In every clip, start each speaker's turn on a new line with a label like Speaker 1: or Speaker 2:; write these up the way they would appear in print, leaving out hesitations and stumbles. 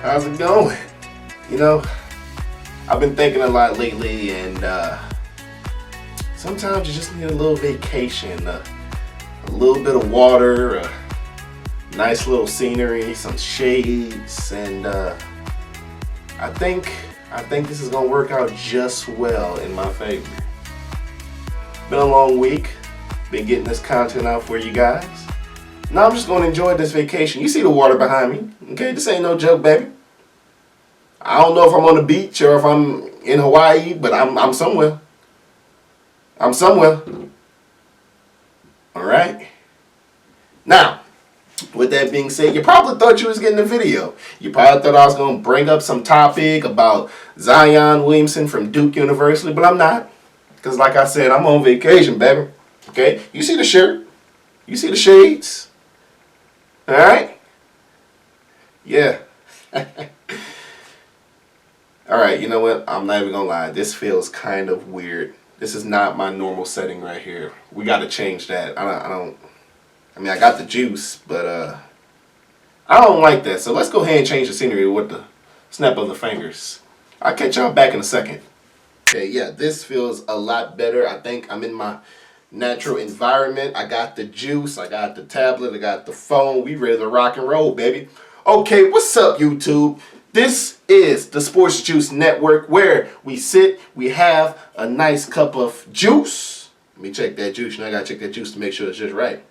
Speaker 1: How's it going? You know, I've been thinking a lot lately, and sometimes you just need a little vacation, a little bit of water, a nice little scenery, some shades, and I think this is gonna work out just well in my favor. Been a long week, been getting this content out for you guys. Now I'm just gonna enjoy this vacation. You see the water behind me, okay? This ain't no joke, baby. I don't know if I'm on the beach or if I'm in Hawaii, but I'm somewhere. I'm somewhere. All right. Now, with that being said, you probably thought you was getting a video. You probably thought I was going to bring up some topic about Zion Williamson from Duke University, but I'm not. Because like I said, I'm on vacation, baby. Okay? You see the shirt? You see the shades? All right? Yeah. All right, you know what? I'm not even going to lie. This feels kind of weird. This is not my normal setting right here. We got to change that. I mean, I got the juice, but I don't like that. So let's go ahead and change the scenery with the snap of the fingers. I'll catch y'all back in a second. Okay, yeah, this feels a lot better. I think I'm in my natural environment. I got the juice, I got the tablet, I got the phone. We ready to rock and roll, baby. Okay, what's up, YouTube? This is the Sports Juice Network, where we sit, we have a nice cup of juice. Let me check that juice. Now I gotta check that juice to make sure it's just right.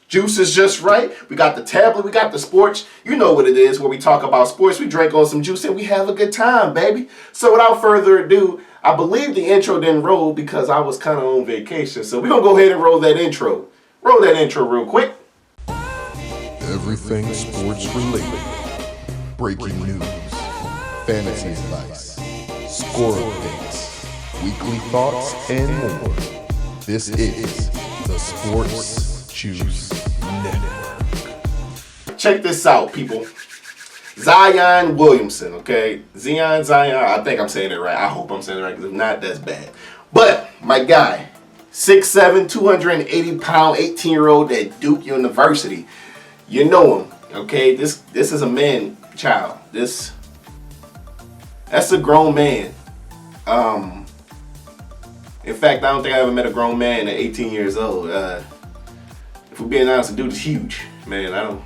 Speaker 1: Juice is just right. We got the tablet, we got the sports. You know what it is, where we talk about sports, we drink on some juice, and we have a good time, baby. So without further ado, I believe the intro didn't roll because I was kind of on vacation. So we're going to go ahead and roll that intro. Roll that intro real quick.
Speaker 2: Everything sports related. Breaking news. Fantasy advice. Score updates. Weekly thoughts and more. This is the Sports Juice Network.
Speaker 1: Check this out, people. Zion Williamson, okay? Zion, I think I'm saying it right. I hope I'm saying it right, because if not, that's bad. But my guy, 6'7", 280-pound, 18-year-old at Duke University. You know him, okay? This is a man child. That's a grown man. In fact, I don't think I ever met a grown man at 18 years old. If we're being honest, the dude is huge, man.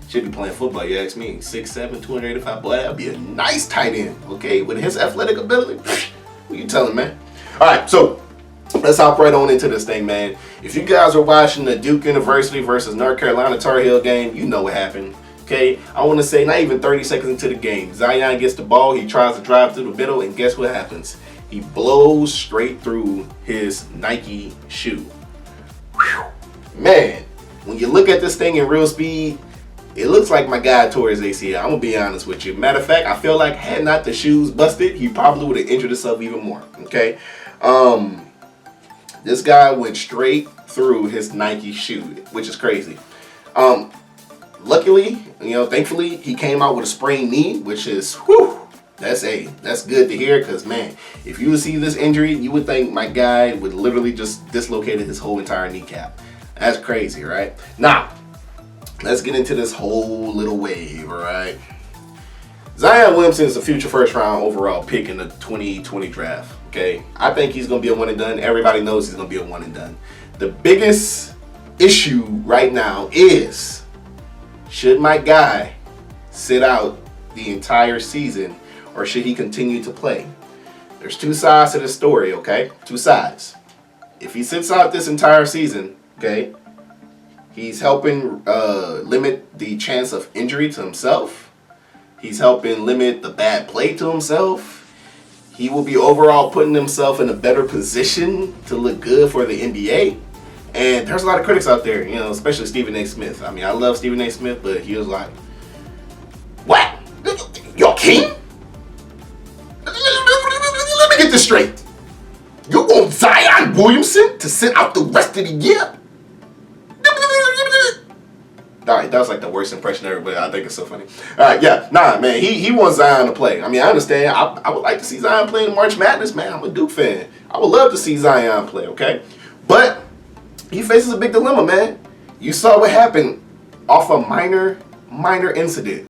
Speaker 1: Should be playing football, you ask me. 6'7", 285, boy, that'd be a nice tight end, okay? With his athletic ability, what you telling, man? All right, so let's hop right on into this thing, man. If you guys were watching the Duke University versus North Carolina Tar Heel game, you know what happened, okay? I want to say not even 30 seconds into the game, Zion gets the ball, he tries to drive through the middle, and guess what happens? He blows straight through his Nike shoe. Whew. Man, when you look at this thing in real speed, it looks like my guy tore his ACL. I'm going to be honest with you. Matter of fact, I feel like had not the shoes busted, he probably would have injured himself even more. Okay? This guy went straight through his Nike shoe, which is crazy. Luckily, thankfully, he came out with a sprained knee, which is, that's good to hear, because, man, if you would see this injury, you would think my guy would literally just dislocated his whole entire kneecap. That's crazy, right? Now, let's get into this whole little wave, all right? Zion Williamson is a future first-round overall pick in the 2020 draft, okay? I think he's going to be a one-and-done. Everybody knows he's going to be a one-and-done. The biggest issue right now is, should my guy sit out the entire season, or should he continue to play? There's two sides to this story, okay? Two sides. If he sits out this entire season, okay, he's helping limit the chance of injury to himself. He's helping limit the bad play to himself. He will be overall putting himself in a better position to look good for the NBA. And there's a lot of critics out there, especially Stephen A. Smith. I mean, I love Stephen A. Smith, but he was like, what? You're king? Let me get this straight. You want Zion Williamson to sit out the rest of the year? Alright, that was like the worst impression ever, but I think it's so funny. Alright, yeah, nah, man, he wants Zion to play. I mean, I understand. I would like to see Zion play in March Madness, man. I'm a Duke fan. I would love to see Zion play, okay? But he faces a big dilemma, man. You saw what happened off a minor incident.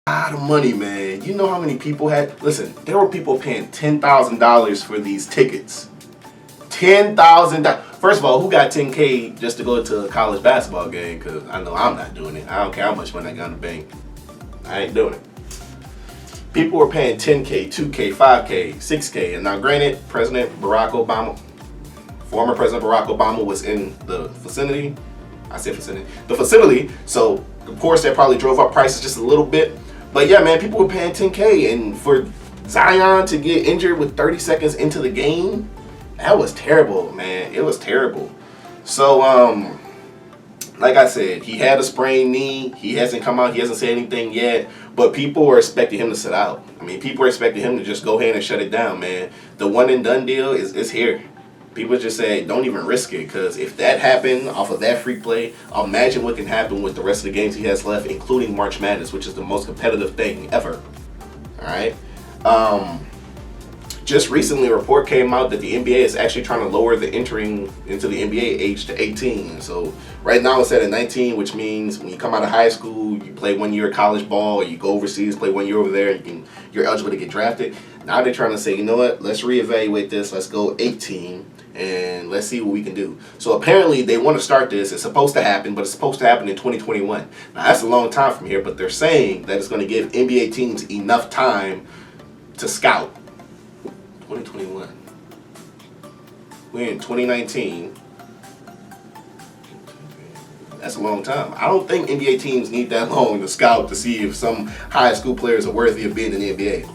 Speaker 1: A lot of money, man. You know how many people had? Listen, there were people paying $10,000 for these tickets. $10,000. First of all, who got $10K just to go to a college basketball game? Because I know I'm not doing it. I don't care how much money I got in the bank. I ain't doing it. People were paying $10K, $2K, $5K, $6K. And now, granted, former President Barack Obama was in the vicinity. I say vicinity. The facility. So, of course, that probably drove up prices just a little bit. But yeah, man, people were paying $10K. And for Zion to get injured with 30 seconds into the game, that was terrible, man. It was terrible. So, like I said, he had a sprained knee. He hasn't come out. He hasn't said anything yet. But people are expecting him to sit out. I mean, people are expecting him to just go ahead and shut it down, man. The one and done deal is here. People just say, don't even risk it. Because if that happened off of that free play, imagine what can happen with the rest of the games he has left, including March Madness, which is the most competitive thing ever. All right? Just recently, a report came out that the NBA is actually trying to lower the entering into the NBA age to 18. So right now it's at 19, which means when you come out of high school, you play 1 year of college ball, or you go overseas, play 1 year over there, you're eligible to get drafted. Now they're trying to say, you know what, let's reevaluate this. Let's go 18, and let's see what we can do. So apparently they want to start this. It's supposed to happen, but it's supposed to happen in 2021. Now that's a long time from here, but they're saying that it's going to give NBA teams enough time to scout. 2021. We're in 2019. That's a long time. I don't think NBA teams need that long to scout to see if some high school players are worthy of being in the NBA.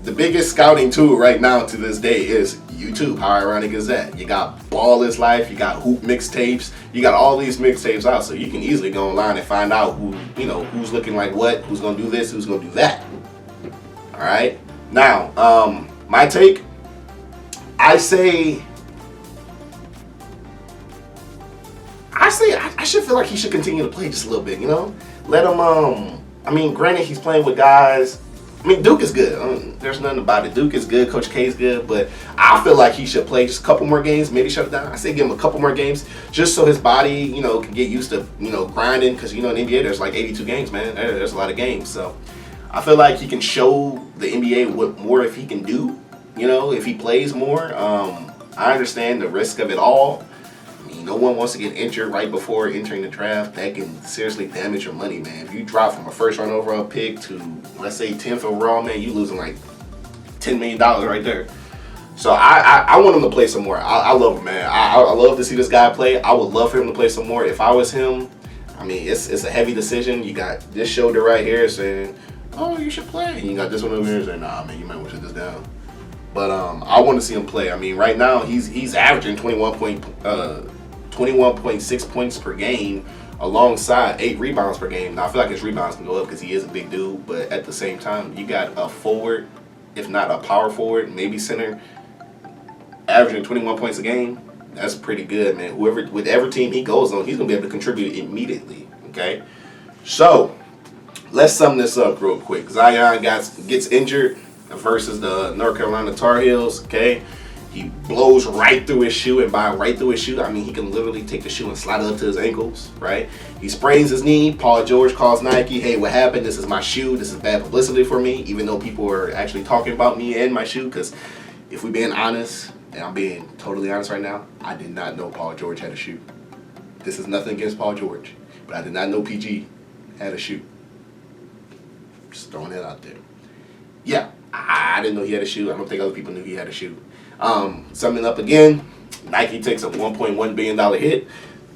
Speaker 1: The biggest scouting tool right now to this day is YouTube. How ironic is that? You got Ball is Life, you got Hoop mixtapes, you got all these mixtapes out, so you can easily go online and find out who's looking like what, who's gonna do this, who's gonna do that. All right. Now, my take, I should feel like he should continue to play just a little bit, Let him, I mean, granted, he's playing with guys. I mean, Duke is good. There's nothing about it. Duke is good. Coach K is good. But I feel like he should play just a couple more games, maybe shut it down. I say give him a couple more games just so his body, can get used to, grinding. Because, in the NBA, there's like 82 games, man. There's a lot of games. So I feel like he can show the NBA what more if he can do, if he plays more. I understand the risk of it all. I mean, no one wants to get injured right before entering the draft. That can seriously damage your money, man. If you drop from a first-round overall pick to, let's say, 10th overall, man, you losing like $10 million right there. So I want him to play some more. I love him, man. I love to see this guy play. I would love for him to play some more. If I was him, I mean, it's a heavy decision. You got this shoulder right here saying, oh, you should play. And you got this one over here saying, nah, man, you might want to shut this down. But I want to see him play. I mean, right now he's averaging 21.6 points per game alongside 8 rebounds per game. Now, I feel like his rebounds can go up because he is a big dude. But at the same time, you got a forward, if not a power forward, maybe center, averaging 21 points a game. That's pretty good, man. Whatever team he goes on, he's going to be able to contribute immediately, okay? So, let's sum this up real quick. Zion gets injured versus the North Carolina Tar Heels, okay? He blows right through his shoe, and by right through his shoe, I mean he can literally take the shoe and slide it up to his ankles, right? He sprains his knee. Paul George calls Nike, hey, what happened? This is my shoe. This is bad publicity for me, even though people are actually talking about me and my shoe, because if we're being honest, and I'm being totally honest right now, I did not know Paul George had a shoe. This is nothing against Paul George, but I did not know PG had a shoe. Just throwing that out there. Yeah, I didn't know he had a shoe. I don't think other people knew he had a shoe. Summing up again, Nike takes a $1.1 billion hit.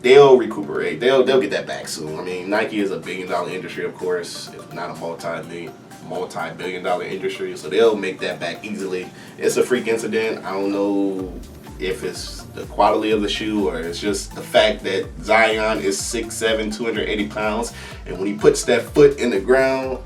Speaker 1: They'll recuperate. They'll get that back soon. I mean, Nike is a $1 billion industry, of course, if not a multi-billion dollar industry. So they'll make that back easily. It's a freak incident. I don't know if it's the quality of the shoe or it's just the fact that Zion is 6'7", 280 pounds, and when he puts that foot in the ground,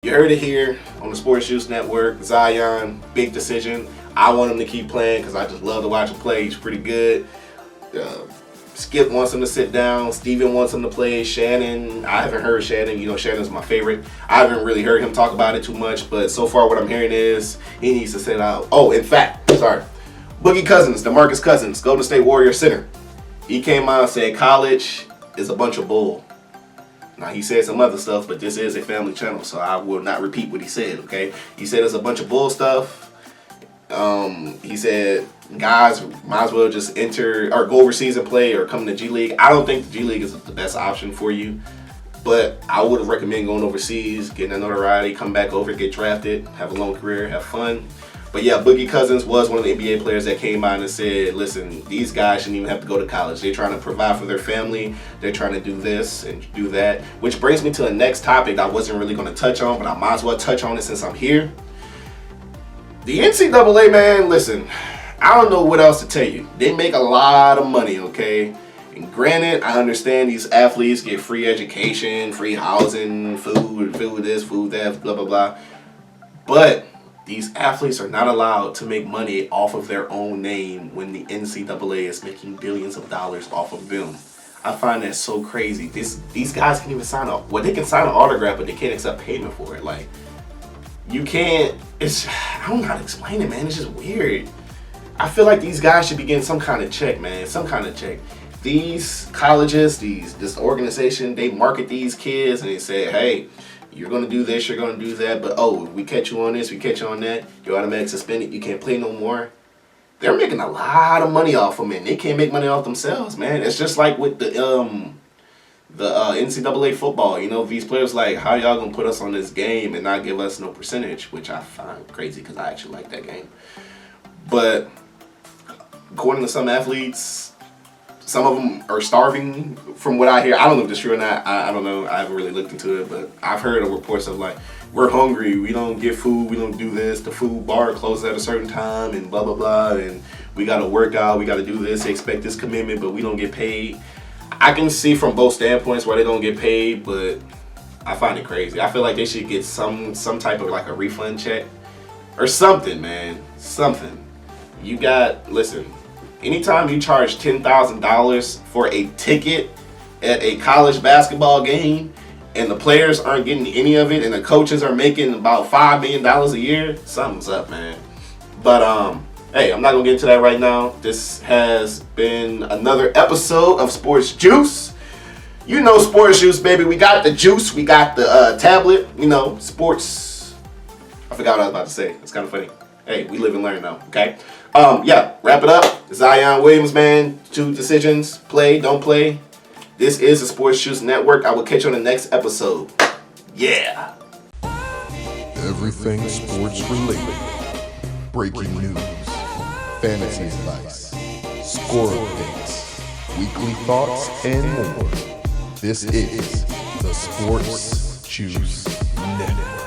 Speaker 1: you heard it here on the Sports Juice Network. Zion, big decision. I want him to keep playing because I just love to watch him play. He's pretty good. Skip wants him to sit down. Steven wants him to play. Shannon, I haven't heard Shannon. You know, Shannon's my favorite. I haven't really heard him talk about it too much, but so far what I'm hearing is he needs to sit out. Oh, in fact, Boogie Cousins, DeMarcus Cousins, Golden State Warriors center. He came out and said college is a bunch of bull. Now, he said some other stuff, but this is a family channel, so I will not repeat what he said, okay? He said it's a bunch of bull stuff. He said guys might as well just enter or go overseas and play or come to G League. I don't think the G League is the best option for you, but I would recommend going overseas, getting a notoriety, come back over, get drafted, have a long career, have fun. But yeah, Boogie Cousins was one of the NBA players that came out and said, listen, these guys shouldn't even have to go to college. They're trying to provide for their family. They're trying to do this and do that. Which brings me to the next topic I wasn't really going to touch on, but I might as well touch on it since I'm here. The NCAA, man, listen, I don't know what else to tell you. They make a lot of money, okay? And granted, I understand these athletes get free education, free housing, food this, food that, blah, blah, blah. But these athletes are not allowed to make money off of their own name when the NCAA is making billions of dollars off of them. I find that so crazy. These guys can't even sign up. Well, they can sign an autograph, but they can't accept payment for it. Like, you can't. I don't know how to explain it, man. It's just weird. I feel like these guys should be getting some kind of check, man. Some kind of check. These colleges, this organization, they market these kids and they say, hey, you're going to do this, you're going to do that, but oh, if we catch you on this, we catch you on that, you're automatically suspended, you can't play no more. They're making a lot of money off of them, and they can't make money off themselves, man. It's just like with the NCAA football. You know, these players like, how y'all going to put us on this game and not give us no percentage, which I find crazy because I actually like that game. But according to some athletes, some of them are starving from what I hear. I don't know if it's true or not. I don't know. I haven't really looked into it, but I've heard of reports of like, we're hungry, we don't get food, we don't do this, the food bar closes at a certain time and blah, blah, blah, and we got to work out, we got to do this, they expect this commitment, but we don't get paid. I can see from both standpoints why they don't get paid, but I find it crazy. I feel like they should get some type of like a refund check or something, man. Something. Listen, anytime you charge $10,000 for a ticket at a college basketball game and the players aren't getting any of it and the coaches are making about $5 million a year, something's up, man. But hey, I'm not going to get into that right now. This has been another episode of Sports Juice. You know Sports Juice, baby. We got the juice. We got the tablet. You know, sports. I forgot what I was about to say. It's kind of funny. Hey, we live and learn now, okay? Yeah, wrap it up. Zion Williamson, man. 2 decisions. Play, don't play. This is the Sports Juice Network. I will catch you on the next episode. Yeah.
Speaker 2: Everything sports related. Breaking news. Fantasy advice. Score updates. Weekly thoughts and more. This is the Sports Juice Network.